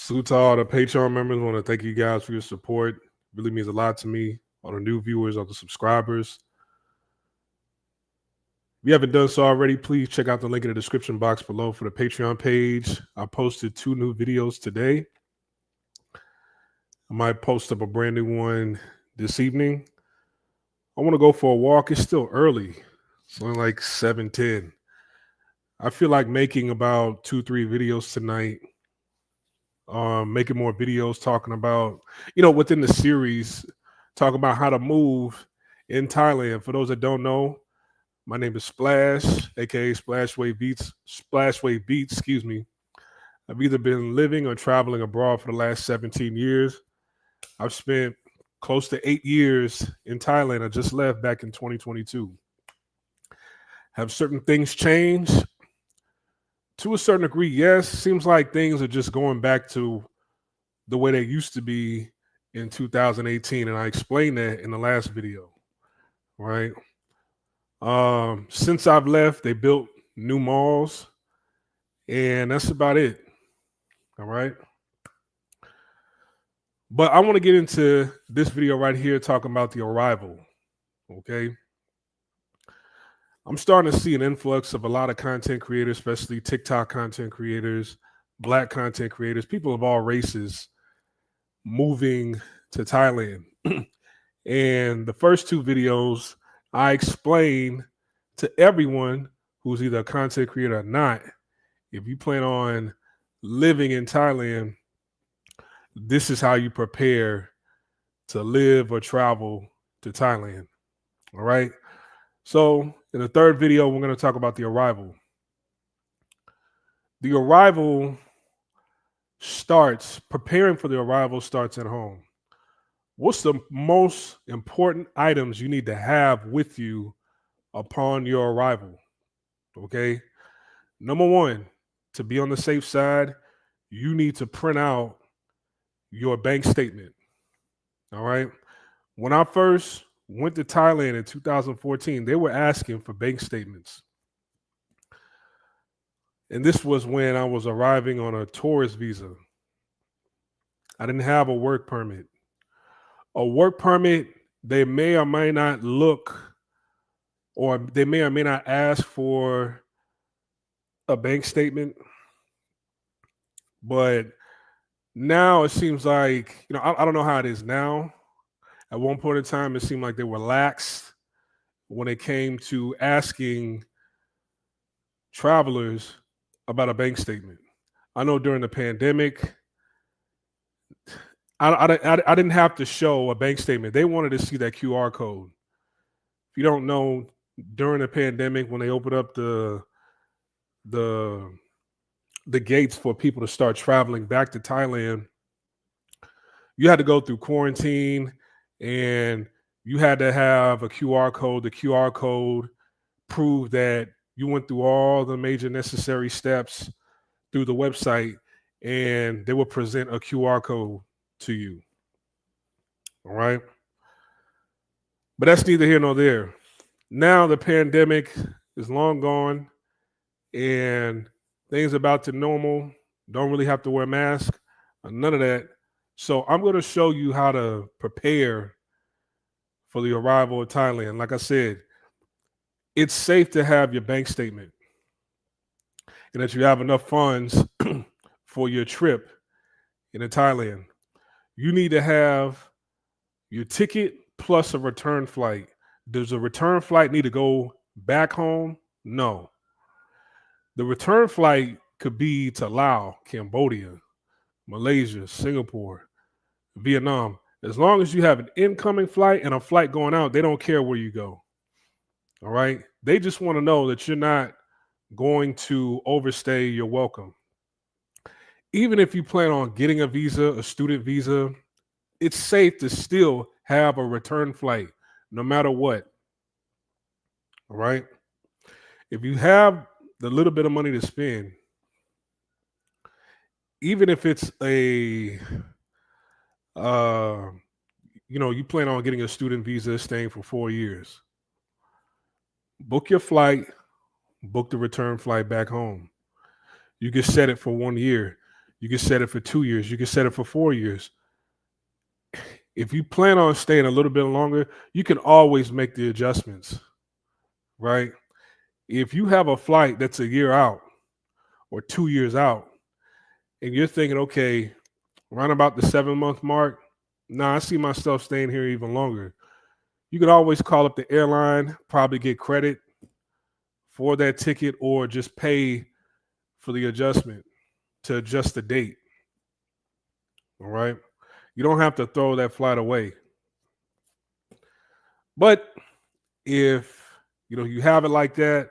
Salute to all the Patreon members. I want to thank you guys for your support. It really means a lot to me. All the new viewers, all the subscribers. If you haven't done so already, please check out the link in the description box below for the Patreon page. I posted 2 new videos today. I might post up a brand new one this evening. I want to go for a walk. It's still early. It's only like 7:10. I feel like making about 2-3 videos tonight. Making more videos talking about, within the series, talk about how to move in Thailand. For those that don't know, my name is Splash, aka Splashway Beats, excuse me. I've either been living or traveling abroad for the last 17 years. I've spent close to 8 years in Thailand. I just left back in 2022. Have certain things changed? To a certain degree, yes. Seems like things are just going back to the way they used to be in 2018, and I explained that in the last video, right? Since I've left, they built new malls, and that's about it, all right? But I want to get into this video right here talking about the arrival, okay? I'm starting to see an influx of a lot of content creators, especially TikTok content creators, Black content creators, people of all races moving to Thailand. And the first 2 videos, I explain to everyone who's either a content creator or not, if you plan on living in Thailand, this is how you prepare to live or travel to Thailand. All right. So in the third video, we're going to talk about the arrival. The arrival preparing for the arrival starts at home. What's the most important items you need to have with you upon your arrival? Okay. Number 1, to be on the safe side, you need to print out your bank statement. All right. When I first went to Thailand in 2014, they were asking for bank statements. And this was when I was arriving on a tourist visa. I didn't have a work permit. A work permit, they may or may not look, or they may or may not ask for a bank statement. But now it seems like, I don't know how it is now. At one point in time, it seemed like they were lax when it came to asking travelers about a bank statement. I know during the pandemic, I didn't have to show a bank statement. They wanted to see that QR code. If you don't know, during the pandemic, when they opened up the gates for people to start traveling back to Thailand, you had to go through quarantine, and you had to have a QR code. The QR code proved that you went through all the major necessary steps through the website, and they will present a QR code to you. All right. But that's neither here nor there. Now the pandemic is long gone and things are about to normal. Don't really have to wear a mask, none of that. So I'm going to show you how to prepare for the arrival of Thailand. Like I said, it's safe to have your bank statement and that you have enough funds for your trip into Thailand. You need to have your ticket plus a return flight. Does a return flight need to go back home? No. The return flight could be to Laos, Cambodia, Malaysia, Singapore, Vietnam. As long as you have an incoming flight and a flight going out, they don't care where you go. All right? They just want to know that you're not going to overstay your welcome. Even if you plan on getting a visa, a student visa, it's safe to still have a return flight no matter what. All right? If you have the little bit of money to spend, even if it's you plan on getting a student visa, staying for 4 years, book your flight, book the return flight back home. You can set it for 1 year. You can set it for 2 years. You can set it for 4 years. If you plan on staying a little bit longer, you can always make the adjustments, right? If you have a flight that's a year out or 2 years out, and you're thinking, okay, around about the 7 month mark, nah, I see myself staying here even longer. You could always call up the airline, probably get credit for that ticket, or just pay for the adjustment to adjust the date. All right. You don't have to throw that flight away. But if you have it like that,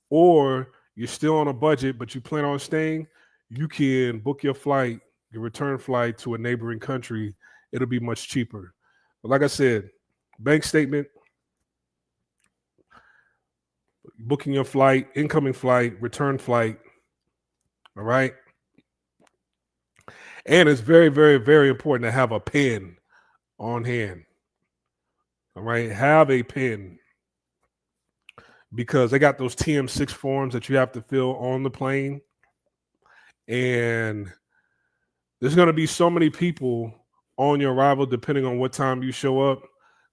or you're still on a budget but you plan on staying, you can book your flight, your return flight to a neighboring country. It'll be much cheaper. But like I said, bank statement, booking your flight, incoming flight, return flight. All right. And it's very, very, very important to have a pen on hand. All right. Have a pen, because they got those TM6 forms that you have to fill on the plane. And there's going to be so many people on your arrival, depending on what time you show up.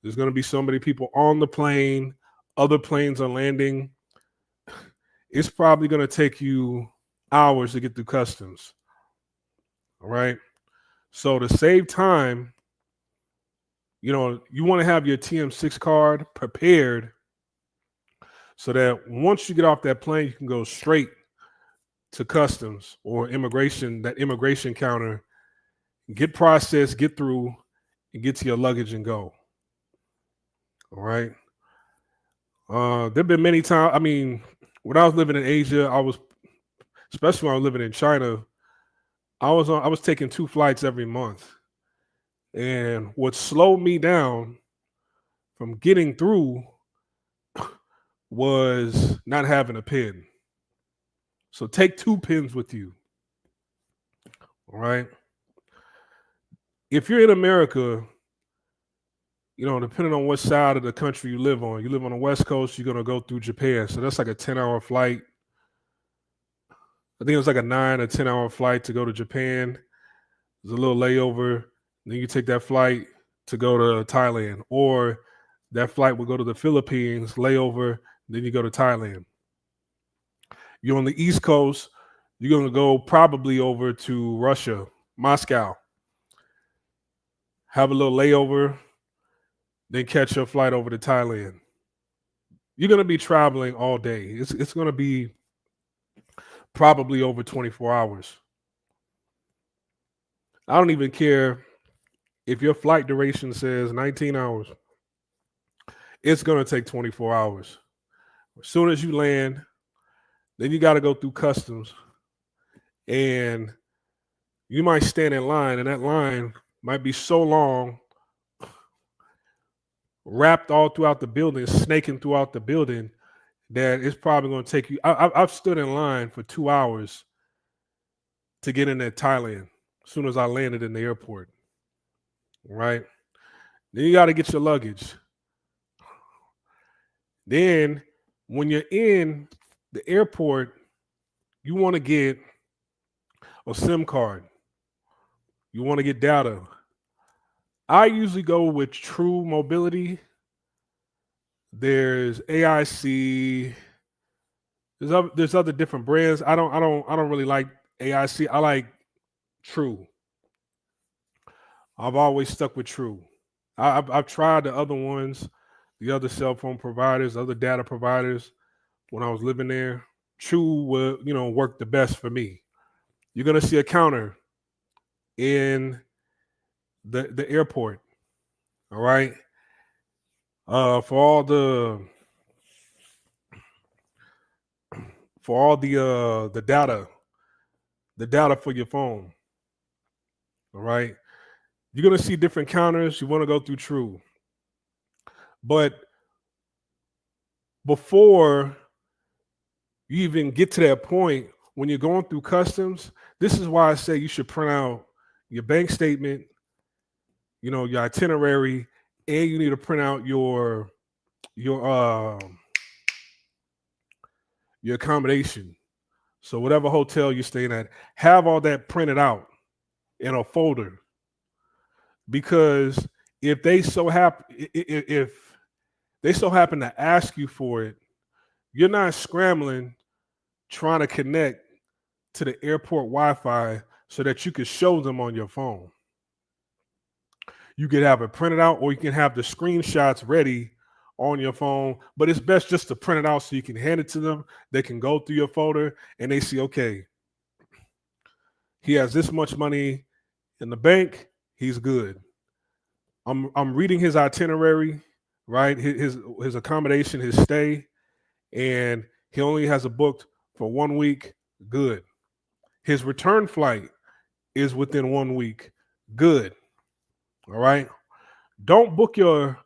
There's going to be so many people on the plane. Other planes are landing. It's probably going to take you hours to get through customs. All right. So to save time, you want to have your TM6 card prepared so that once you get off that plane, you can go straight to customs or immigration, that immigration counter, get processed, get through, and get to your luggage and go. All right. There've been many times. I mean, when I was living in Asia, especially when I was living in China, I was taking 2 flights every month. And what slowed me down from getting through was not having a pen. So take 2 pens with you. All right. If you're in America, depending on what side of the country you live on the West Coast, you're going to go through Japan. So that's like a 10-hour flight. I think it was like a 9 or 10-hour flight to go to Japan. There's a little layover. Then you take that flight to go to Thailand, or that flight will go to the Philippines, layover, then you go to Thailand. You're on the East Coast, you're going to go probably over to Russia, Moscow. Have a little layover, then catch your flight over to Thailand. You're going to be traveling all day. It's going to be probably over 24 hours. I don't even care if your flight duration says 19 hours. It's going to take 24 hours. As soon as you land, then you got to go through customs. And you might stand in line, and that line might be so long, wrapped all throughout the building, snaking throughout the building, that it's probably going to take you. I've stood in line for 2 hours to get into Thailand as soon as I landed in the airport. Right? Then you got to get your luggage. Then when you're in the airport, you want to get a SIM card. You want to get data. I usually go with True Mobility. There's AIC. There's other different brands. I don't really like AIC. I like True. I've always stuck with True. I've tried the other ones, the other cell phone providers, other data providers when I was living there. True will, work the best for me. You're gonna see a counter in the airport. All right. For all the the data for your phone. All right. You're gonna see different counters. You want to go through True. But before you even get to that point, when you're going through customs, this is why I say you should print out your bank statement, your itinerary, and you need to print out your accommodation. So whatever hotel you're staying at, have all that printed out in a folder, because if they so happen if they so happen to ask you for it, you're not scrambling trying to connect to the airport Wi-Fi so that you could show them on your phone. You could have it printed out, or you can have the screenshots ready on your phone, but it's best just to print it out so you can hand it to them. They can go through your folder and they see, okay, he has this much money in the bank, he's good. I'm reading his itinerary, right? His accommodation, his stay, and he only has a booked for 1 week, good. His return flight is within 1 week, good. All right. Don't book your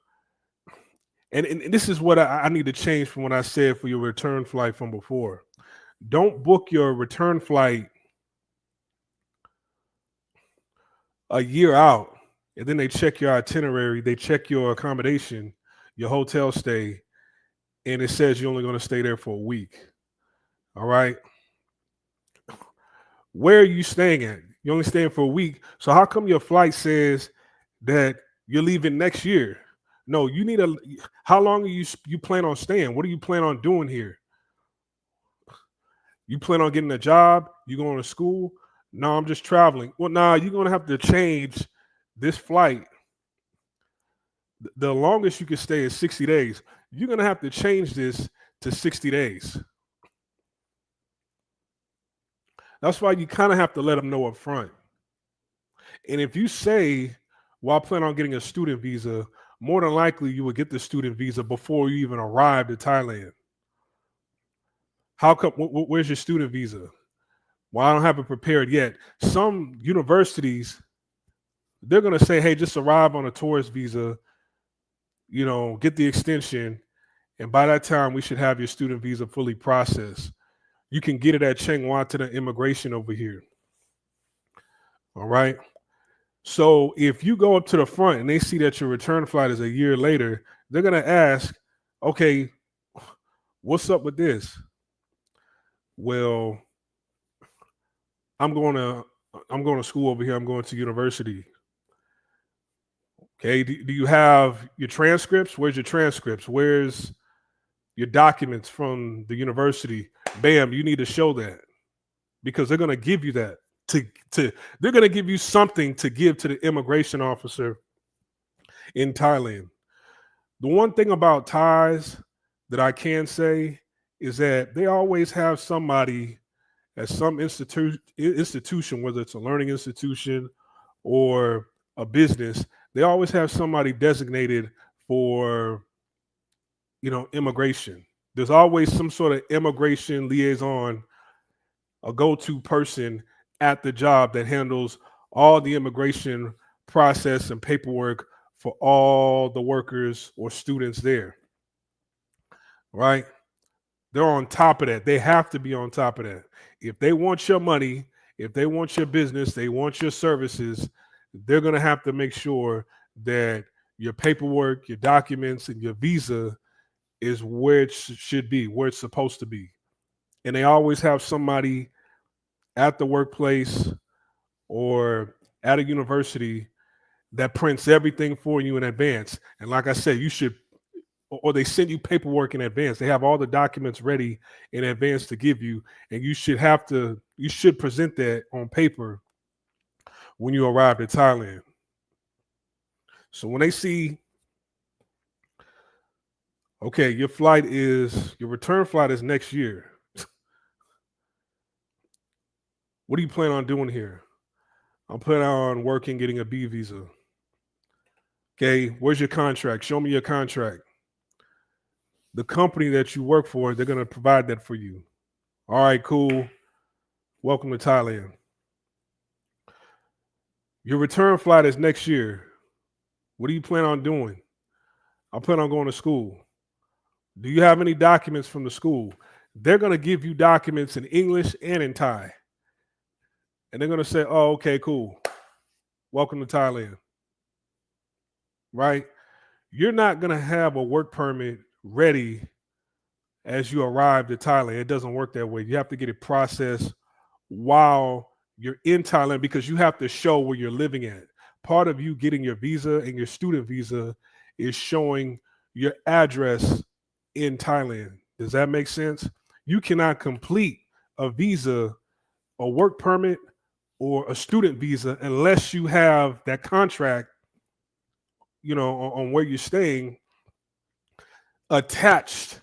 and this is what I need to change from what I said for your return flight from before. Don't book your return flight a year out, and then they check your itinerary, they check your accommodation, your hotel stay, and it says you're only going to stay there for a week. All right. Where are you staying at? You're only staying for a week. So how come your flight says that you're leaving next year? No, you need a. How long are you plan on staying? What do you plan on doing here? You plan on getting a job? You going to school? No, I'm just traveling. Well, nah, you're gonna have to change this flight. The longest you can stay is 60 days. You're gonna have to change this to 60 days. That's why you kind of have to let them know up front. And if you say, well, I plan on getting a student visa, more than likely you would get the student visa before you even arrive to Thailand. How come? Where's your student visa? Well, I don't have it prepared yet. Some universities, they're going to say, hey, just arrive on a tourist visa, get the extension. And by that time, we should have your student visa fully processed. You can get it at Chiang Mai to the immigration over here. All right. So if you go up to the front and they see that your return flight is a year later, they're going to ask, okay, what's up with this? Well, I'm going to school over here. I'm going to university. Okay. Do you have your transcripts? Where's your transcripts? Where's your documents from the university? Bam, you need to show that, because they're going to give you that. They're going to give you something to give to the immigration officer in Thailand. The one thing about Thais that I can say is that they always have somebody at some institution, whether it's a learning institution or a business, they always have somebody designated for, immigration. There's always some sort of immigration liaison, a go-to person at the job that handles all the immigration process and paperwork for all the workers or students there. Right? They're on top of that. They have to be on top of that. If they want your money, if they want your business, they want your services, they're going to have to make sure that your paperwork, your documents, and your visa is where it should be, where it's supposed to be. And they always have somebody at the workplace or at a university that prints everything for you in advance. And like I said, you should, or they send you paperwork in advance. They have all the documents ready in advance to give you, and you should present that on paper when you arrive at Thailand. So when they see, okay, your return flight is next year. What do you plan on doing here? I'm planning on working, getting a B visa. Okay, where's your contract? Show me your contract. The company that you work for, they're going to provide that for you. All right, cool. Welcome to Thailand. Your return flight is next year. What do you plan on doing? I plan on going to school. Do you have any documents from the school? They're going to give you documents in English and in Thai. And they're going to say, oh, okay, cool. Welcome to Thailand. Right? You're not going to have a work permit ready as you arrive to Thailand. It doesn't work that way. You have to get it processed while you're in Thailand because you have to show where you're living at. Part of you getting your visa and your student visa is showing your address in Thailand. Does that make sense? You cannot complete a visa, a work permit, or a student visa unless you have that contract, on where you're staying attached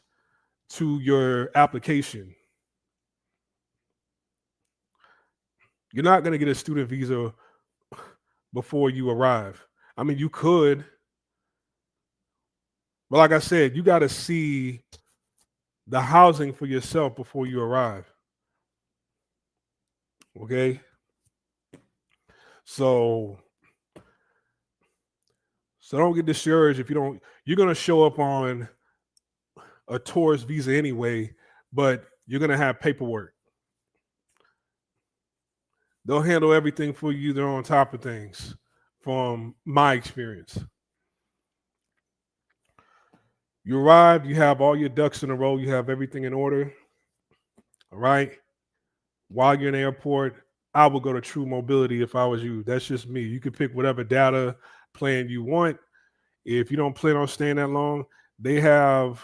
to your application. You're not going to get a student visa before you arrive. I mean, you could, but like I said, you got to see the housing for yourself before you arrive. Okay? So don't get discouraged if you're going to show up on a tourist visa anyway, but you're going to have paperwork. They'll handle everything for you. They're on top of things from my experience. You arrive, you have all your ducks in a row, you have everything in order. All right. While you're in the airport, I would go to True Mobility if I was you. That's just me. You can pick whatever data plan you want. If you don't plan on staying that long, they have,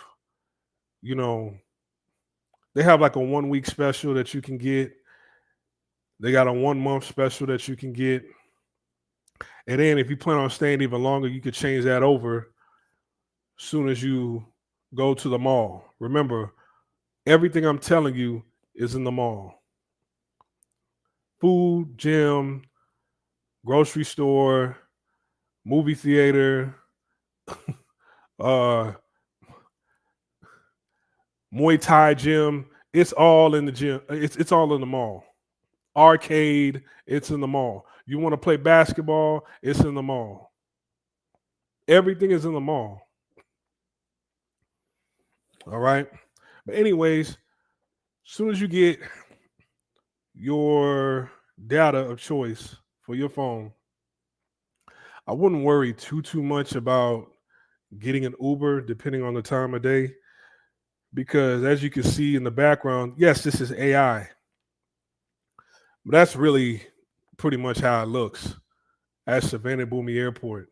like a 1 week special that you can get. They got a 1 month special that you can get. And then if you plan on staying even longer, you could change that over as soon as you go to the mall. Remember, everything I'm telling you is in the mall. Food, gym, grocery store, movie theater, Muay Thai gym. It's all in the gym. It's all in the mall. Arcade, it's in the mall. You want to play basketball, it's in the mall. Everything is in the mall. All right. But anyways, as soon as you get your data of choice for your phone, I wouldn't worry too much about getting an Uber depending on the time of day. Because as you can see in the background, yes, this is AI. But that's really pretty much how it looks at Savannah Boomi Airport.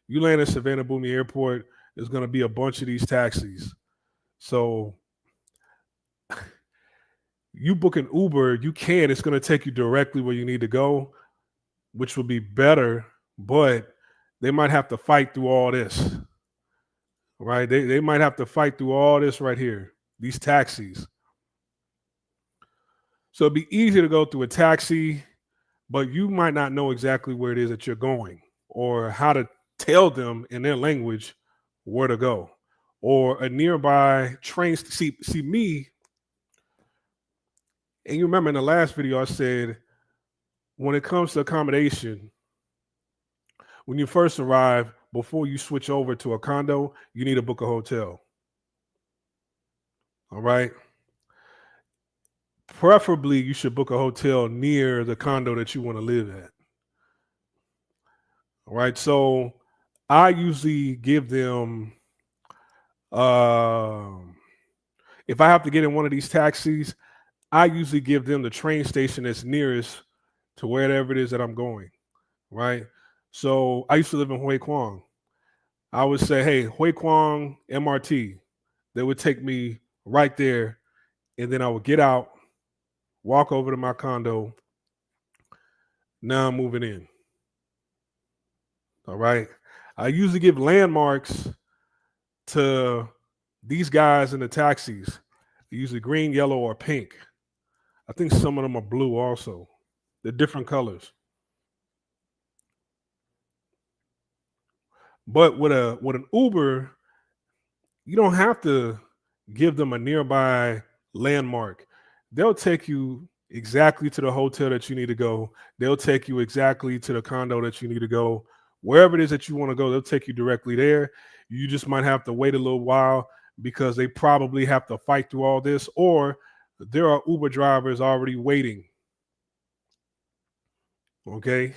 You land at Savannah Boomi Airport, there's going to be a bunch of these taxis. So you book an Uber, it's going to take you directly where you need to go, which will be better, but they might have to fight through all this, right? They might have to fight through all this right here, these taxis. So it'd be easy to go through a taxi, but you might not know exactly where it is that you're going or how to tell them in their language where to go or a nearby train. See me, and you remember in the last video I said, when it comes to accommodation, when you first arrive, before you switch over to a condo, you need to book a hotel. All right. Preferably, you should book a hotel near the condo that you want to live at. All right. So I usually give them, if I have to get in one of these taxis, I usually give them the train station that's nearest to wherever it is that I'm going. Right. So I used to live in Hue Quang. I would say, hey, Hue Quang MRT. They would take me right there. And then I would get out, walk over to my condo. Now I'm moving in. All right. I usually give landmarks to these guys in the taxis. Usually green, yellow, or pink. I think some of them are blue also. They're different colors. But with an Uber, you don't have to give them a nearby landmark. They'll take you exactly to the hotel that you need to go. They'll take you exactly to the condo that you need to go. Wherever it is that you want to go, they'll take you directly there. You just might have to wait a little while because they probably have to fight through all this, or there are Uber drivers already waiting. Okay?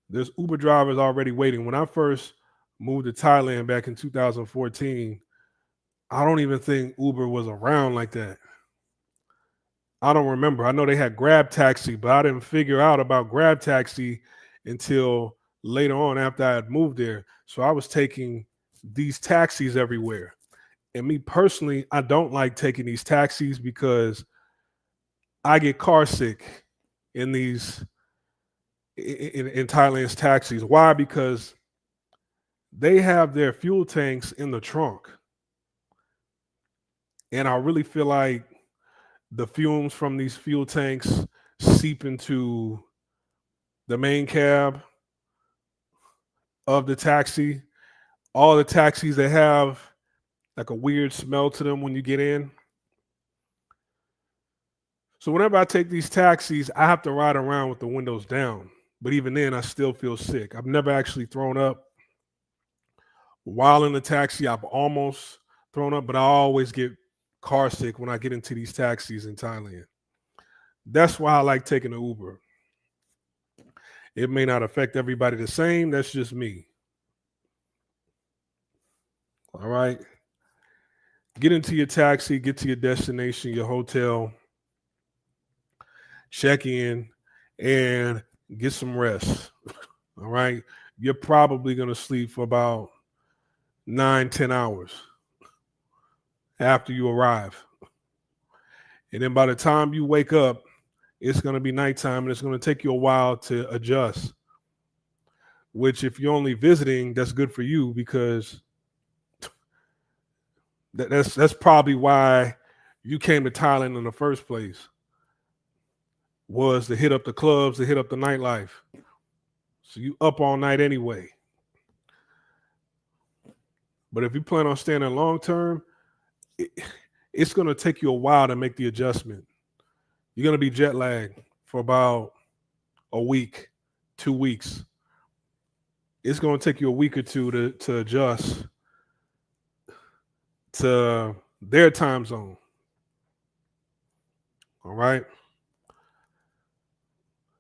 There's Uber drivers already waiting. When I first moved to Thailand back in 2014, I don't even think Uber was around like that. I don't remember. I know they had Grab Taxi, but I didn't figure out about Grab Taxi until later on after I had moved there. So I was taking these taxis everywhere. And me personally, I don't like taking these taxis because I get car sick in these in Thailand's taxis. Why? Because they have their fuel tanks in the trunk. And I really feel like the fumes from these fuel tanks seep into the main cab of the taxi. All the taxis, they have like a weird smell to them when you get in. So whenever I take these taxis, I have to ride around with the windows down. But even then, I still feel sick. I've never actually thrown up while in the taxi. I've almost thrown up, but I always get car sick when I get into these taxis in Thailand. That's why I like taking an Uber. It may not affect everybody the same. That's just me. All right. Get into your taxi, get to your destination, your hotel, check in, and get some rest. All right. You're probably going to sleep for about 9-10 hours after you arrive. And then by the time you wake up, it's going to be nighttime and it's going to take you a while to adjust. Which, if you're only visiting, that's good for you because that's probably why you came to Thailand in the first place, was to hit up the clubs, to hit up the nightlife. So you up all night anyway. But if you plan on staying there long term, it's going to take you a while to make the adjustment. You're going to be jet lagged for about a week, 2 weeks. It's going to take you a week or two to adjust to their time zone. All right.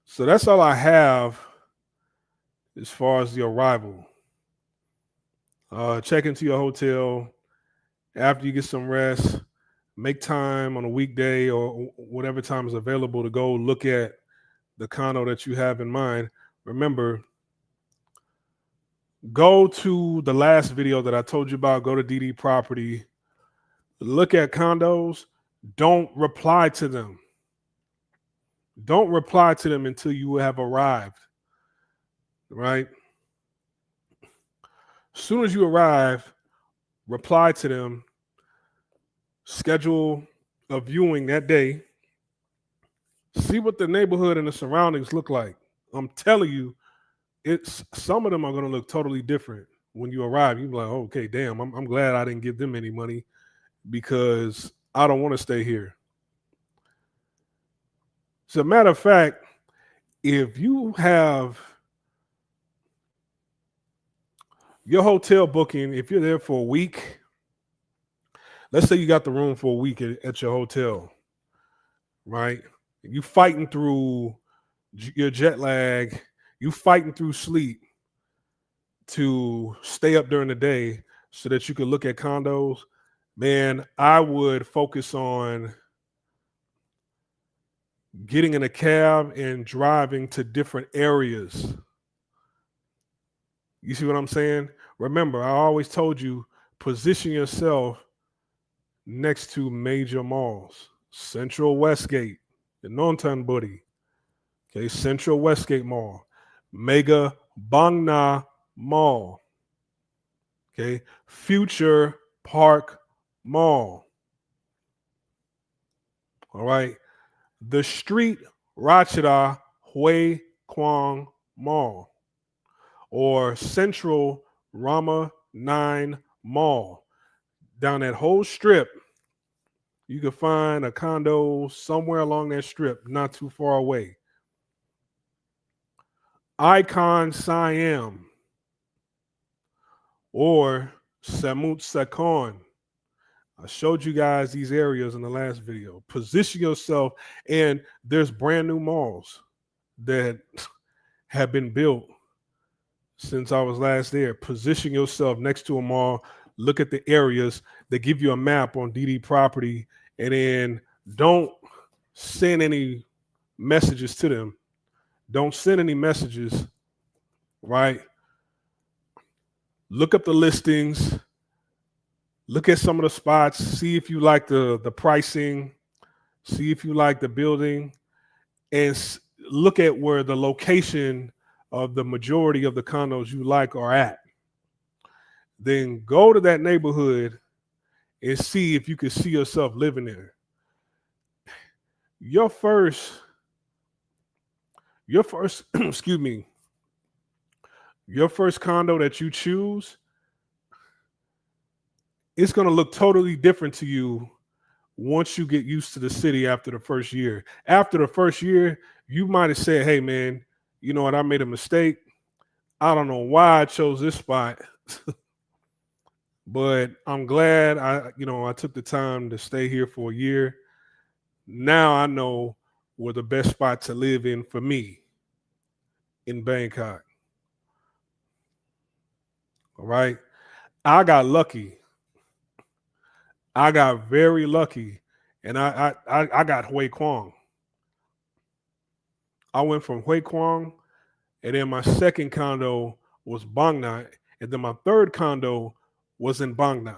So that's all I have as far as the arrival. Check into your hotel after you get some rest. Make time on a weekday or whatever time is available to go look at the condo that you have in mind. Remember, go to the last video that I told you about. Go to DD Property. Look at condos. Don't reply to them. Don't reply to them until you have arrived. Right? As soon as you arrive, reply to them. Schedule a viewing that day. See what the neighborhood and the surroundings look like. I'm telling you, some of them are going to look totally different when you arrive. You're like, okay, damn, I'm glad I didn't give them any money because I don't want to stay here. As a matter of fact, if you have your hotel booking, if you're there for a week, let's say you got the room for a week at your hotel, right? You fighting through your jet lag, you fighting through sleep to stay up during the day so that you can look at condos. Man, I would focus on getting in a cab and driving to different areas. You see what I'm saying? Remember, I always told you, position yourself next to major malls. Central Westgate, the Nonton Buddy. Okay, Central Westgate Mall. Mega Bangna Mall. Okay, Future Park Mall. All right. The Street Rachida Hui Kwang Mall. Or Central Rama 9 Mall. Down that whole strip, you can find a condo somewhere along that strip, not too far away. Icon Siam or Samut Sakon. I showed you guys these areas in the last video. Position yourself, and there's brand new malls that have been built since I was last there. Position yourself next to a mall look at the areas. They give you a map on DD Property, and then don't send any messages to them. Don't send any messages, right? Look up the listings. Look at some of the spots. See if you like the pricing. See if you like the building, and look at where the location of the majority of the condos you like are at. Then go to that neighborhood and see if you can see yourself living there. Your first, excuse me, your first condo that you choose, it's going to look totally different to you once you get used to the city after the first year. After the first year, you might have said, hey, man, you know what? I made a mistake. I don't know why I chose this spot, but I'm glad I took the time to stay here for a year. Now I know where the best spot to live in for me in Bangkok. All right. I got lucky. I got very lucky. And I got Hue Quang. I went from Hue Quang, and then my second condo was Bang Na, and then my third condo was in Bang Na.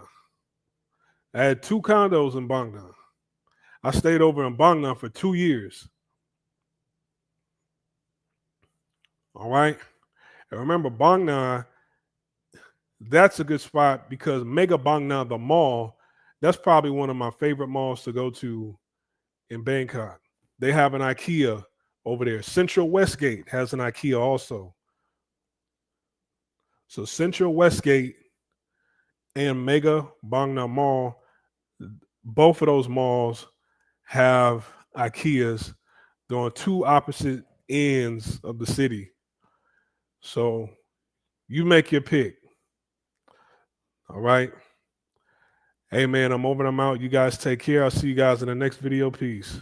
I had 2 condos in Bang Na. I stayed over in Bang Na for 2 years. All right. And remember, Bang Na, that's a good spot because Mega Bang Na, the mall, that's probably one of my favorite malls to go to in Bangkok. They have an IKEA over there. Central Westgate has an IKEA also. So Central Westgate and Mega Bang Na Mall, both of those malls have IKEAs. They're on 2 opposite ends of the city. So you make your pick. All right. Hey, man, I'm over and I'm out. You guys take care. I'll see you guys in the next video. Peace.